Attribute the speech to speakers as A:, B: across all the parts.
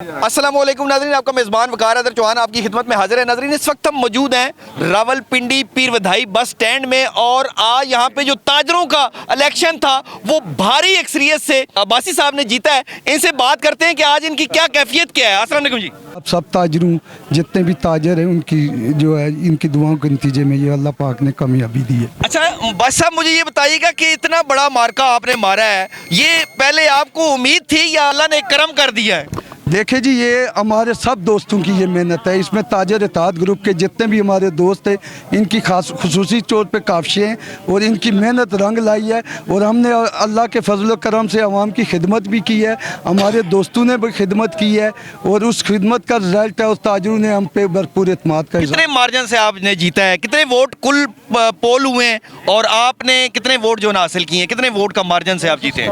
A: अस्सलामुअलैकुम नाज़रीन, आपका मेज़बान वकार अदर चौहान आपकी खिदमत में हाजिर है। नाज़रीन, इस वक्त हम मौजूद हैं रावलपिंडी पीर वधाई बस स्टैंड में और आज यहाँ पे जो ताजरों का इलेक्शन था वो भारी अक्सरियत से अब्बासी साहब ने जीता है। इनसे बात करते हैं कि आज इनकी क्या कैफियत क्या है। अस्सलाम वालेकुम जी।
B: अब सब ताजरों जितने भी ताजर हैं उनकी जो है इनकी दुआओं के नतीजे में ये अल्लाह पाक ने कामयाबी दी है।
A: अच्छा बस साहब, मुझे ये बताइएगा कि इतना बड़ा मार्का आपने मारा है, ये पहले आपको उम्मीद थी या अल्लाह ने करम कर दिया है?
B: देखिए जी, ये हमारे सब दोस्तों की ये मेहनत है। इसमें ताजर इत्तेहाद ग्रुप के जितने भी हमारे दोस्त हैं इनकी खास खुसूसी तौर पे काफ़ी हैं और इनकी मेहनत रंग लाई है और हमने अल्लाह के फजल करम से आवाम की खिदमत भी की है, हमारे दोस्तों ने भी खिदमत की है और उस खिदमत का रिजल्ट है उस ताजरों ने हम पे भरपूर एतमाद का।
A: कितने मार्जिन से आपने जीता है, कितने वोट कुल पोल हुए हैं और आपने कितने वोट जो ना हासिल किए हैं, कितने वोट का मार्जिन से आप जीते हैं?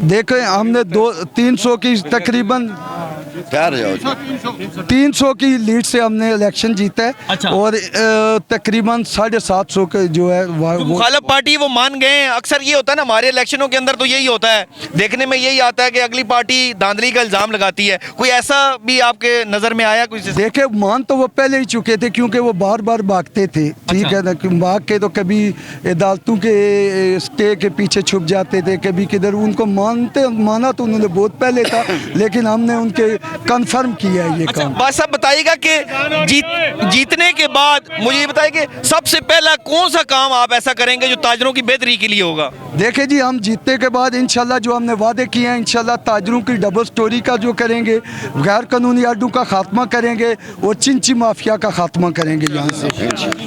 B: देखें, हमने 300 की तकरीबन 300 की लीड से हमने इलेक्शन जीता है।
A: अच्छा।
B: और तकरीबन 750 के जो है
A: मुखालिफ पार्टी वो मान गए हैं। अक्सर ये होता है ना हमारे इलेक्शनों के अंदर, तो यही होता है, देखने में यही आता है कि अगली पार्टी धांधली का इल्ज़ाम लगाती है। कोई ऐसा भी आपके नज़र में आया? कुछ
B: देखे, मान तो वो पहले ही चुके थे क्योंकि वो बार बार भागते थे। ठीक है ना, भाग के तो कभी अदालतों के स्टे के पीछे छुप जाते थे, कभी किधर। उनको माना तो उन्होंने बहुत पहले था, लेकिन हमने उनके कंफर्म किया है ये काम।
A: बस अब बताइएगा कि जीतने के बाद मुझे ये बताइए कि सबसे पहला कौन सा काम आप ऐसा करेंगे जो ताजरों की बेहतरी के लिए होगा?
B: देखे जी, हम जीतने के बाद इंशाल्लाह जो हमने वादे किए हैं, इंशाल्लाह ताजरों की डबल स्टोरी का जो करेंगे, गैर कानूनी अड्डों का खात्मा करेंगे और चिंची माफिया का खात्मा करेंगे यहाँ से।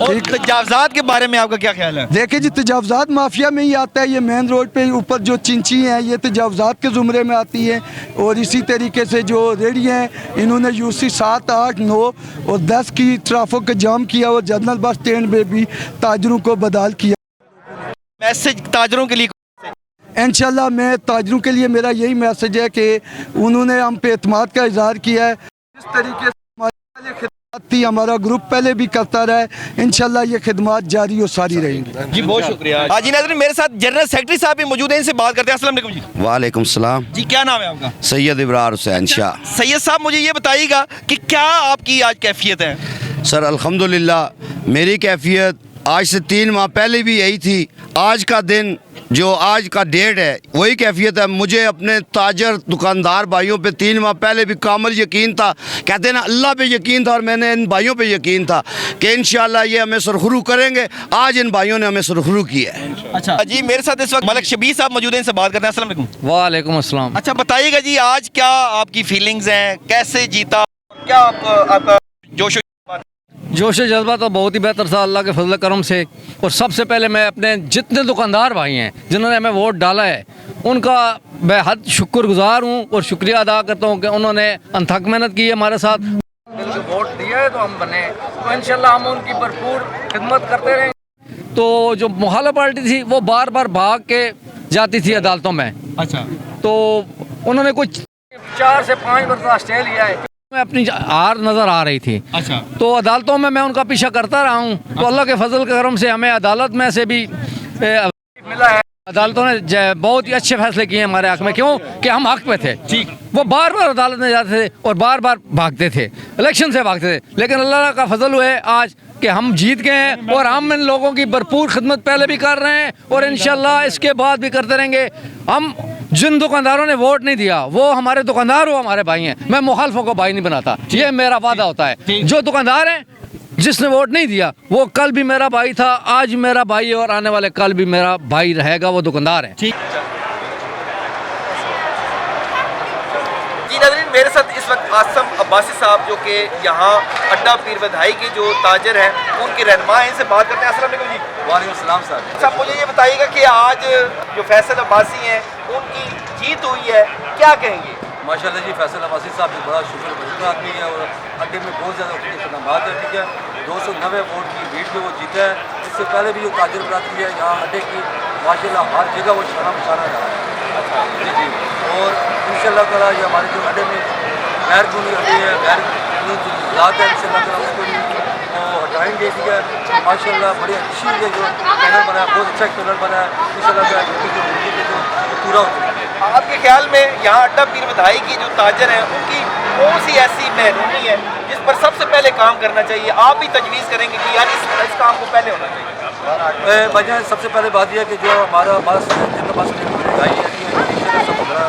A: और तजावजात के बारे में आपका क्या ख्याल है?
B: देखिए जी, तजावजात माफिया में ही आता है। ये मेन रोड पे ऊपर जो चिंची हैं ये तजावजात के ज़ुमरे में आती है और इसी तरीके से जो रेडी हैं इन्होंने यूसी 7, 8, 9 और 10 की ट्रैफिक का जाम किया और जनरल बस स्टैंड में भी ताजरों को बदहाल किया।
A: मैसेज ताजरों के लिए
B: इंशाल्लाह मैं ताजरों के लिए मेरा यही मैसेज है कि उन्होंने हम पे एतमाद का इजहार किया है। इस तरीके से हमारी खिदमत थी, हमारा ग्रुप पहले भी करता रहा है, इंशाल्लाह ये खिदमत जारी और सारी रहेंगी।
A: जी बहुत शुक्रिया। हाजी नाज़रीन, मेरे साथ जनरल सेक्रेटरी साहब भी मौजूद हैं, इनसे बात करते हैं। अस्सलाम वालेकुम जी।
C: वालेकुम सलाम
A: जी, क्या नाम है आपका?
C: सैयद इब्रार हुसैन शाह।
A: सैयद साहब, मुझे ये बताइएगा कि क्या आपकी आज कैफियत है?
C: सर अल्हम्दुलिल्लाह मेरी कैफियत आज से 3 माह पहले भी यही थी। आज का दिन जो आज का डेट है वही कैफियत है। मुझे अपने ताजर दुकानदार भाइयों पे 3 माह पहले भी कामल यकीन था, कहते हैं ना अल्लाह पे यकीन था, और मैंने इन भाइयों पे यकीन था कि इंशाल्लाह ये हमें सुरखरू करेंगे। आज इन भाइयों ने हमें सुरखरू किया है।
A: अच्छा जी, मेरे साथ इस वक्त मलिक शबीर साहब मौजूद हैं, इनसे बात करते हैं। अस्सलाम वालेकुम।
D: वालेकुम अस्सलाम।
A: अच्छा बताइएगा जी, आज क्या आपकी फीलिंग्स हैं, कैसे जीता, क्या आपका
D: जोश जज्बा तो बहुत ही बेहतर था अल्लाह के फजल करम से। और सबसे पहले मैं अपने जितने दुकानदार भाई हैं जिन्होंने हमें वोट डाला है उनका बेहद शुक्रगुजार हूँ और शुक्रिया अदा करता हूँ कि उन्होंने अनथक मेहनत की है हमारे साथ। वोट दिया है तो हम बने, तो इंशाल्लाह हम उनकी भरपूर खिदमत करते रहेंगे। तो जो मुखालिफ पार्टी थी वो बार बार भाग के जाती थी अदालतों में। अच्छा, तो उन्होंने कुछ 4 से 5 वर्ष स्टे लिया है, में अपनी हार नज़र आ रही थी। अच्छा, तो अदालतों में मैं उनका पीछा करता रहा हूँ। तो अल्लाह के फजल के करम से हमें अदालत में से भी मिला है। अदालतों ने बहुत ही अच्छे फैसले किए हमारे हक में, क्यों कि हम हक पे थे। ठीक, वो बार बार अदालत में जाते थे और बार बार भागते थे, इलेक्शन से भागते थे, लेकिन अल्लाह का फजल हुआ है आज कि हम जीत गए हैं और हम इन लोगों की भरपूर खिदमत पहले भी कर रहे हैं और इंशाल्लाह इसके बाद भी करते रहेंगे। हम जिन दुकानदारों ने वोट नहीं दिया वो हमारे दुकानदार हो, हमारे भाई हैं। मैं मुखालफों को भाई नहीं बनाता, ये मेरा वादा होता है। जो दुकानदार हैं जिसने वोट नहीं दिया वो कल भी मेरा भाई था, आज मेरा भाई है और आने वाले कल भी मेरा भाई रहेगा, वो दुकानदार है। ठीक
A: जी नाज़रीन, मेरे साथ इस वक्त आसम अब्बासी साहब जो कि यहाँ अड्डा पीर वधाई के जो ताजर हैं उनके रहनुमा हैं, इनसे बात करते हैं। अस्सलाम वालेकुम जी।
C: वालेकुम सलाम सर।
A: साहब मुझे ये बताइएगा कि आज जो फैसल अब्बासी हैं उनकी जीत हुई है, क्या कहेंगे?
E: माशाल्लाह जी, फैसल अब्बासी साहब भी बड़ा शुक्रगुज़ार आदमी है और अड्डे में बहुत ज़्यादा उनकी खदमात है। ठीक है, 290 वोट की लीड में वो जीता है। इससे पहले भी जो ताजर बरादरी है यहाँ अड्डे की, माशाल्लाह हर जगह वो शाना बशाना रहा है। अच्छा जी जी, और इंशाल्लाह ताला ये हमारे जो अड्डे में गैर कानूनी अड्डे है, गैर कानूनी जो हालात है, इंशाल्लाह ताला उसको भी हटाएंगे। ठीक है, माशाल्लाह बड़ी अच्छी ये जो पैनल बना है, बहुत अच्छा पैनल बना है। इंशाल्लाह जो पूरा हो।
A: आपके ख्याल में यहाँ अड्डा पीर बधाई की जो ताजर हैं उनकी कौन सी ऐसी महरूमी है जिस पर सबसे पहले काम करना चाहिए? आप भी तजवीज़ करेंगे कि यार इस काम को पहले होना चाहिए।
E: भाईजान सबसे पहले बात यह है कि जो हमारा बस जितना बस बधाई जाती है सबसे बड़ा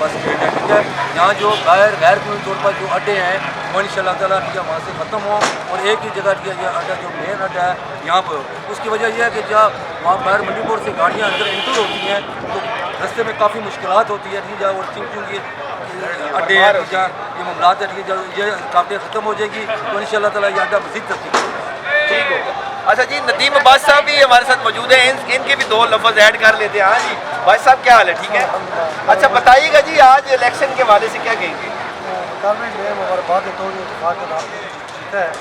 E: बस स्टैंड है, ठीक है। यहाँ जो गैर कानूनी तौर पर जो अड्डे हैं वो इंशाअल्लाह ताला ठीक है वहाँ से ख़त्म हो और एक ही जगह ठीक है ये अड्डा जो मेन अड्डा है यहाँ पर हो। उसकी वजह यह है कि जब वहाँ बाहर मंडी मोड़ से गाड़ियाँ अंदर इंटर होती हैं तो रास्ते में काफ़ी मुश्किलात होती है, ठीक है। और चूँकि अड्डे हैं ठीक है, ये मामला है ठीक है, जब ये काफ़ी ख़त्म हो जाएगी तो इंशाअल्लाह ताला ये अड्डा मज़ीद तरक्की करेगा।
A: ठीक होगा। अच्छा जी, नदीम अब्बास साहब भी हमारे साथ मौजूद हैं, इनके भी दो लफ्ज़ ऐड कर लेते हैं। हाँ जी भाई साहब, क्या हाल है? ठीक है। अच्छा बताइएगा जी, आज इलेक्शन के हवाले से क्या कहेंगे?
F: गवर्नमेंट ने मुबारकबाद देता हूँ जो इत्तेफाक के नाम जीता है,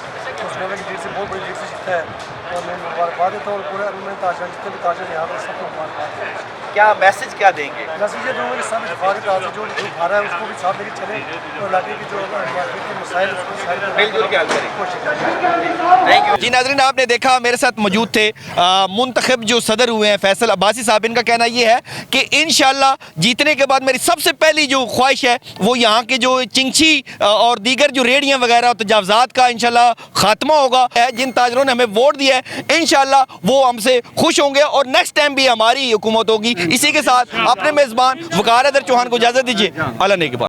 F: उस नवे की लीड से बहुत बड़ी लीड से जीता है और मैं मुबारकबाद देता हूँ। और पूरे अरमान ताजर जितने भी ताजर यहाँ पर सबको मुबारकबाद।
A: क्या मैसेज क्या देंगे?
F: मैसेज ये दूँगा कि सब इत्तेफाक के ताजर जो आ रहा है उसको भी साथ लेके चले और इलाके की जो मार्केट के मसाइल उसको
A: मिलजुल के हल करें।
F: कोशिश करें।
A: थैंक यू जी। नाज़रीन, आपने देखा मेरे साथ मौजूद थे मुंतखब जो सदर हुए हैं फैसल अब्बासी साहब। इनका कहना ये है कि इंशाल्लाह जीतने के बाद मेरी सबसे पहली जो ख्वाहिश है वो यहाँ के जो चिंची और दीगर जो रेडियाँ वगैरह और तजावज़ात का इंशाल्लाह खात्मा होगा। जिन ताजरों ने हमें वोट दिया है इंशाल्लाह वो हमसे खुश होंगे और नेक्स्ट टाइम भी हमारी हुकूमत होगी। इसी के साथ अपने मेज़बान वकार हैदर चौहान को इजाज़त दीजिए। अल्लाह ने के बाद।